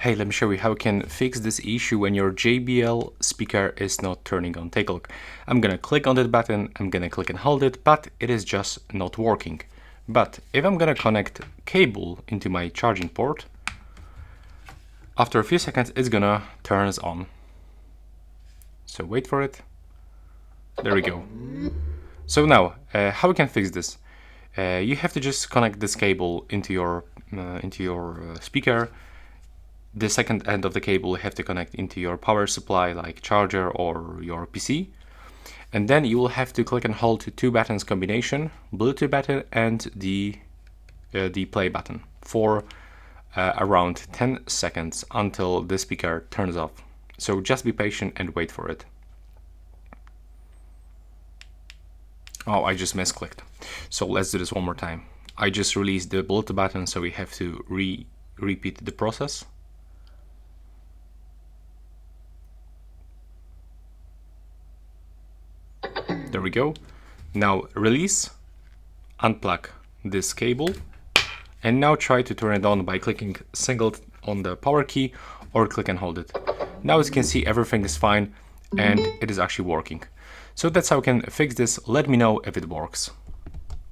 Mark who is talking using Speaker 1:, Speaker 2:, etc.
Speaker 1: Hey, let me show you how you can fix this issue when your JBL speaker is not turning on. Take a look. I'm gonna click on that button, I'm gonna click and hold it, but it is just not working. But if I'm gonna connect cable into my charging port, after a few seconds it's gonna turn on. So wait for it. There we go. So now, how we can fix this? You have to just connect this cable into your speaker. The second end of the cable you have to connect into your power supply, like charger or your PC. And then you will have to click and hold two buttons combination, Bluetooth button and the play button for around 10 seconds until the speaker turns off. So just be patient and wait for it. Oh, I just misclicked. So let's do this one more time. I just released the Bluetooth button, so we have to repeat the process. There we go. Now release, unplug this cable, and now try to turn it on by clicking single on the power key or click and hold it. Now as you can see, everything is fine and it is actually working. So that's how you can fix this. Let me know if it works.